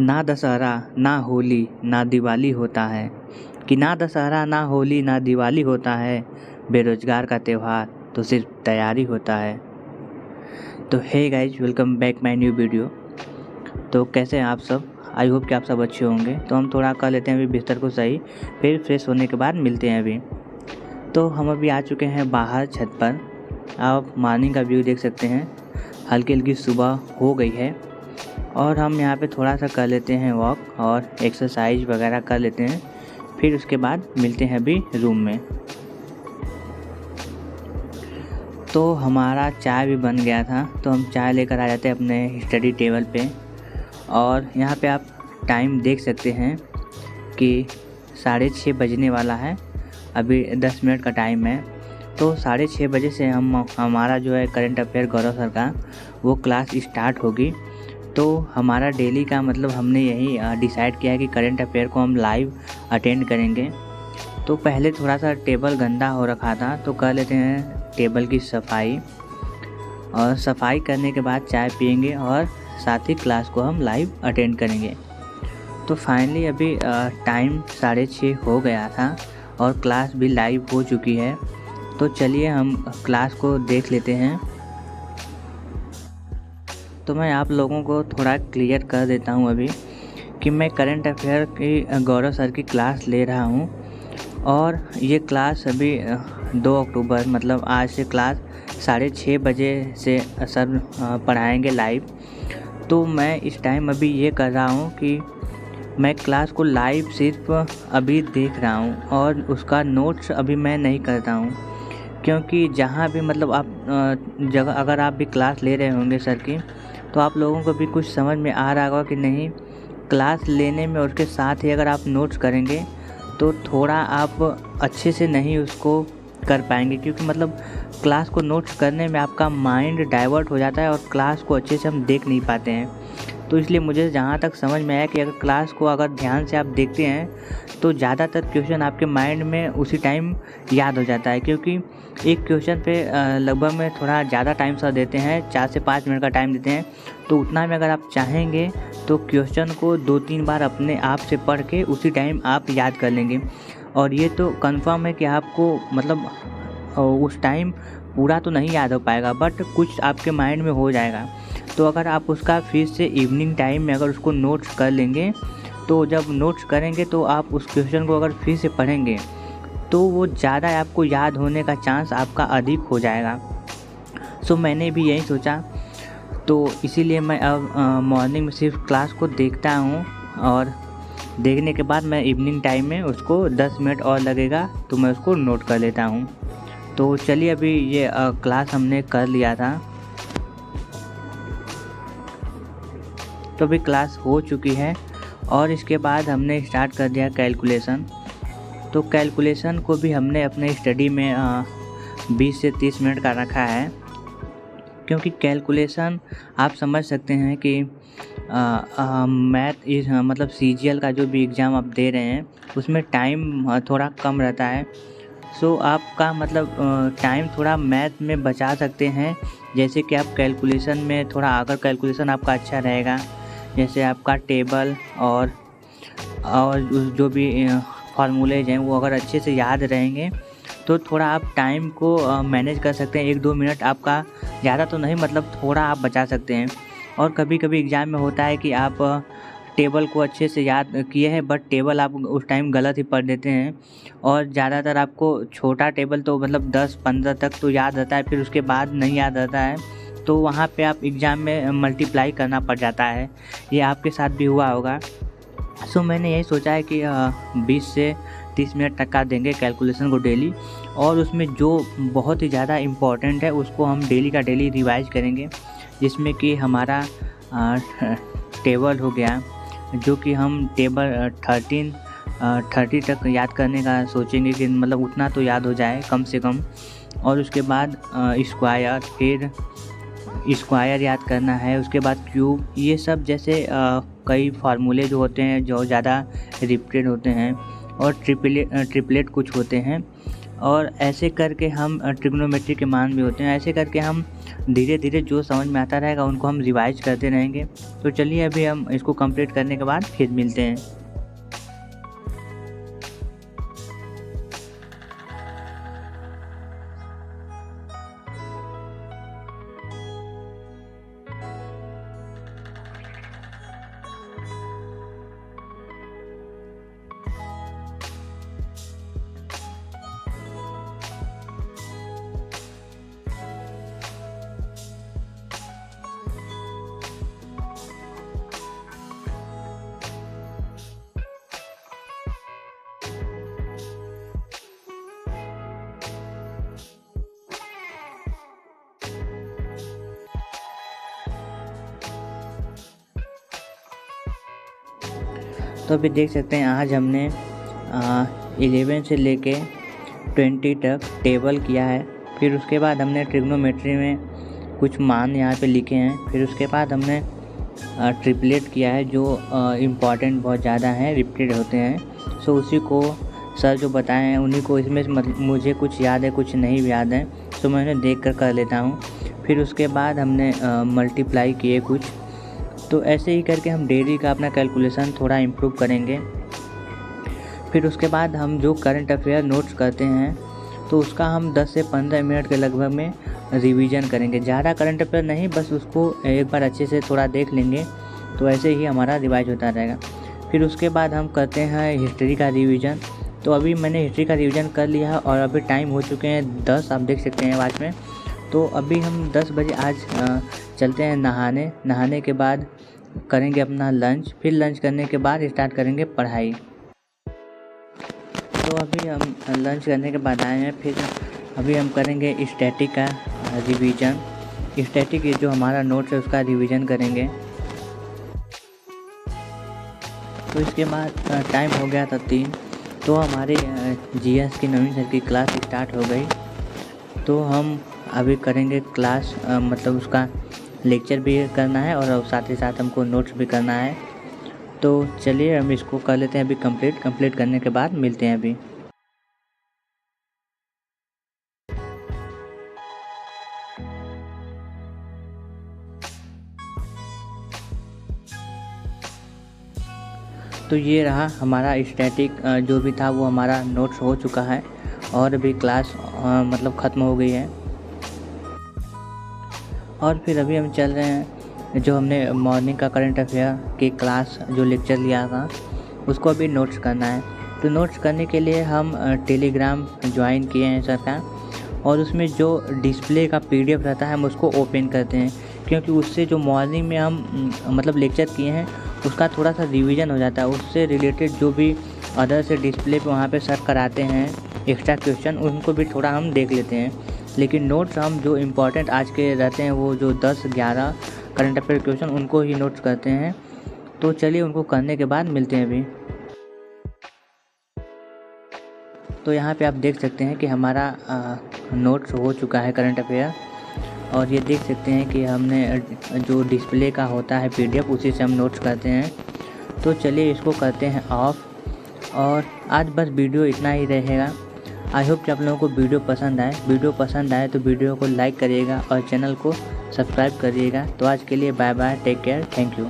ना दशहरा ना होली ना दिवाली होता है कि ना दशहरा ना होली ना दिवाली होता है। बेरोजगार का त्यौहार तो सिर्फ तैयारी होता है। तो hey guys, welcome back my new video. तो कैसे हैं आप सब? आई होप कि आप सब अच्छे होंगे। तो हम थोड़ा कर लेते हैं अभी बिस्तर को सही, फिर फ्रेश होने के बाद मिलते हैं अभी। तो हम अभी आ चुके हैं बाहर छत पर। आप मॉर्निंग का व्यू देख सकते हैं। हल्की हल्की सुबह हो गई है और हम यहाँ पे थोड़ा सा कर लेते हैं वॉक और एक्सरसाइज वगैरह कर लेते हैं। फिर उसके बाद मिलते हैं अभी रूम में। तो हमारा चाय भी बन गया था, तो हम चाय लेकर आ जाते हैं अपने स्टडी टेबल पे। और यहाँ पे आप टाइम देख सकते हैं कि 6:30 बजने वाला है। अभी 10 मिनट का टाइम है। तो 6:30 बजे से हमारा जो है करंट अफेयर गौरव सर का वो क्लास स्टार्ट होगी। तो हमारा डेली का मतलब हमने यही डिसाइड किया है कि करंट अफेयर को हम लाइव अटेंड करेंगे। तो पहले थोड़ा सा टेबल गंदा हो रखा था, तो कर लेते हैं टेबल की सफाई। और सफाई करने के बाद चाय पियेंगे और साथ ही क्लास को हम लाइव अटेंड करेंगे। तो फाइनली अभी टाइम 6:30 हो गया था और क्लास भी लाइव हो चुकी है। तो चलिए हम क्लास को देख लेते हैं। तो मैं आप लोगों को थोड़ा क्लियर कर देता हूं अभी कि मैं करंट अफेयर की गौरव सर की क्लास ले रहा हूं। और ये क्लास अभी 2 अक्टूबर मतलब आज से क्लास 6:30 बजे से सर पढ़ाएंगे लाइव। तो मैं इस टाइम अभी ये कर रहा हूँ कि मैं क्लास को लाइव सिर्फ अभी देख रहा हूँ और उसका नोट्स अभी मैं नहीं करता हूँ। क्योंकि जहाँ भी मतलब आप जगह अगर आप भी क्लास ले रहे होंगे सर की, तो आप लोगों को भी कुछ समझ में आ रहा होगा कि नहीं। क्लास लेने में और उसके साथ ही अगर आप नोट्स करेंगे तो थोड़ा आप अच्छे से नहीं उसको कर पाएंगे, क्योंकि मतलब क्लास को नोट्स करने में आपका माइंड डाइवर्ट हो जाता है और क्लास को अच्छे से हम देख नहीं पाते हैं। तो इसलिए मुझे जहाँ तक समझ में आया कि अगर क्लास को अगर ध्यान से आप देखते हैं तो ज़्यादातर क्वेश्चन आपके माइंड में उसी टाइम याद हो जाता है। क्योंकि एक क्वेश्चन पे लगभग में थोड़ा ज़्यादा टाइम सर देते हैं, 4 से 5 मिनट का टाइम देते हैं। तो उतना में अगर आप चाहेंगे तो क्वेश्चन को 2-3 बार अपने आप से पढ़ के उसी टाइम आप याद कर लेंगे। और ये तो कंफर्म है कि आपको मतलब उस टाइम पूरा तो नहीं याद हो पाएगा, बट कुछ आपके माइंड में हो जाएगा। तो अगर आप उसका फिर से इवनिंग टाइम में अगर उसको नोट्स कर लेंगे, तो जब नोट्स करेंगे तो आप उस क्वेश्चन को अगर फिर से पढ़ेंगे तो वो ज़्यादा आपको याद होने का चांस आपका अधिक हो जाएगा। सो मैंने भी यही सोचा, तो इसीलिए मैं अब मॉर्निंग में सिर्फ क्लास को देखता हूँ और देखने के बाद मैं इवनिंग टाइम में उसको 10 मिनट और लगेगा तो मैं उसको नोट कर लेता हूँ। तो चलिए अभी ये क्लास हमने कर लिया था। तो अभी क्लास हो चुकी है और इसके बाद हमने स्टार्ट कर दिया कैलकुलेशन। तो कैलकुलेशन को भी हमने अपने स्टडी में 20 से 30 मिनट का रखा है। क्योंकि कैलकुलेशन आप समझ सकते हैं कि मैथ मतलब CGL का जो भी एग्ज़ाम आप दे रहे हैं उसमें टाइम थोड़ा कम रहता है। सो आपका मतलब टाइम थोड़ा मैथ में बचा सकते हैं। जैसे कि आप कैलकुलेशन में थोड़ा अगर कैलकुलेशन आपका अच्छा रहेगा, जैसे आपका टेबल और जो भी फार्मूलेज हैं वो अगर अच्छे से याद रहेंगे तो थोड़ा आप टाइम को मैनेज कर सकते हैं। 1-2 मिनट आपका ज़्यादा तो नहीं, मतलब थोड़ा आप बचा सकते हैं। और कभी कभी एग्ज़ाम में होता है कि आप टेबल को अच्छे से याद किए हैं बट टेबल आप उस टाइम गलत ही पढ़ देते हैं। और ज़्यादातर आपको छोटा टेबल तो मतलब 10-15 तक तो याद रहता है, फिर उसके बाद नहीं याद रहता है। तो वहाँ पे आप एग्ज़ाम में मल्टीप्लाई करना पड़ जाता है। ये आपके साथ भी हुआ होगा। सो मैंने यही सोचा है कि 20 से 30 मिनट तक का देंगे कैलकुलेशन को डेली। और उसमें जो बहुत ही ज़्यादा इम्पॉर्टेंट है उसको हम डेली का डेली रिवाइज करेंगे। जिसमें कि हमारा टेबल हो गया, जो कि हम टेबल 30 तक याद करने का सोचेंगे कि मतलब उतना तो याद हो जाए कम से कम। और उसके बाद स्क्वायर, फिर स्क्वायर याद करना है। उसके बाद क्यूब, ये सब जैसे कई फार्मूले जो होते हैं जो ज़्यादा रिपीटेड होते हैं। और ट्रिपलेट कुछ होते हैं। और ऐसे करके हम ट्रिग्नोमेट्री के मान भी होते हैं। ऐसे करके हम धीरे धीरे जो समझ में आता रहेगा उनको हम रिवाइज करते रहेंगे। तो चलिए अभी हम इसको कंप्लीट करने के बाद फिर मिलते हैं। तो अभी देख सकते हैं आज हमने 11 से लेके 20 तक टेबल किया है। फिर उसके बाद हमने ट्रिग्नोमेट्री में कुछ मान यहाँ पे लिखे हैं। फिर उसके बाद हमने ट्रिपलेट किया है जो इम्पॉर्टेंट बहुत ज़्यादा हैं, रिपीटेड होते हैं। सो उसी को सर जो बताए हैं उन्हीं को इसमें मुझे कुछ याद है, कुछ नहीं भी याद है, तो मैं उन्हें देख कर लेता हूँ। फिर उसके बाद हमने मल्टीप्लाई किए कुछ। तो ऐसे ही करके हम डेली का अपना कैलकुलेशन थोड़ा इम्प्रूव करेंगे। फिर उसके बाद हम जो करंट अफेयर नोट्स करते हैं तो उसका हम 10 से 15 मिनट के लगभग में रिवीजन करेंगे। ज़्यादा करंट अफेयर नहीं, बस उसको एक बार अच्छे से थोड़ा देख लेंगे, तो ऐसे ही हमारा रिवाइज होता रहेगा। फिर उसके बाद हम करते हैं हिस्ट्री का रिवीजन। तो अभी मैंने हिस्ट्री का रिवीजन कर लिया है और अभी टाइम हो चुके हैं 10, आप देख सकते हैं वॉच में। तो अभी हम 10 बजे आज चलते हैं नहाने के बाद करेंगे अपना लंच। फिर लंच करने के बाद स्टार्ट करेंगे पढ़ाई। तो अभी हम लंच करने के बाद आए हैं। फिर अभी हम करेंगे स्टैटिक का रिवीजन। स्टैटिक ये जो हमारा नोट्स है उसका रिवीजन करेंगे। तो इसके बाद टाइम हो गया था 3, तो हमारे जीएस की नवीन सर की क्लास स्टार्ट हो गई। तो हम अभी करेंगे क्लास, मतलब उसका लेक्चर भी करना है और साथ ही साथ हमको नोट्स भी करना है। तो चलिए हम इसको कर लेते हैं अभी कंप्लीट करने के बाद मिलते हैं अभी। तो ये रहा हमारा स्टैटिक, जो भी था वो हमारा नोट्स हो चुका है और अभी क्लास मतलब ख़त्म हो गई है। और फिर अभी हम चल रहे हैं, जो हमने मॉर्निंग का करंट अफेयर की क्लास जो लेक्चर लिया था उसको अभी नोट्स करना है। तो नोट्स करने के लिए हम टेलीग्राम ज्वाइन किए हैं सर का, और उसमें जो डिस्प्ले का पीडीएफ रहता है हम उसको ओपन करते हैं, क्योंकि उससे जो मॉर्निंग में हम मतलब लेक्चर किए हैं उसका थोड़ा सा रिवीजन हो जाता है। उससे रिलेटेड जो भी अदर से डिस्प्ले पे वहाँ पे सर कराते हैं एक्स्ट्रा क्वेश्चन, उनको भी थोड़ा हम देख लेते हैं। लेकिन नोट्स हम जो इम्पोर्टेंट आज के रहते हैं वो जो 10-11 करंट अफेयर क्वेश्चन उनको ही नोट्स करते हैं। तो चलिए उनको करने के बाद मिलते हैं अभी। तो यहाँ पे आप देख सकते हैं कि हमारा नोट्स हो चुका है करंट अफेयर, और ये देख सकते हैं कि हमने जो डिस्प्ले का होता है पीडीएफ उसी से हम नोट्स करते हैं। तो चलिए इसको करते हैं ऑफ, और आज बस वीडियो इतना ही रहेगा। आई होप कि आप लोगों को वीडियो पसंद आए तो वीडियो को लाइक करिएगा और चैनल को सब्सक्राइब करिएगा। तो आज के लिए bye bye, take care, thank you.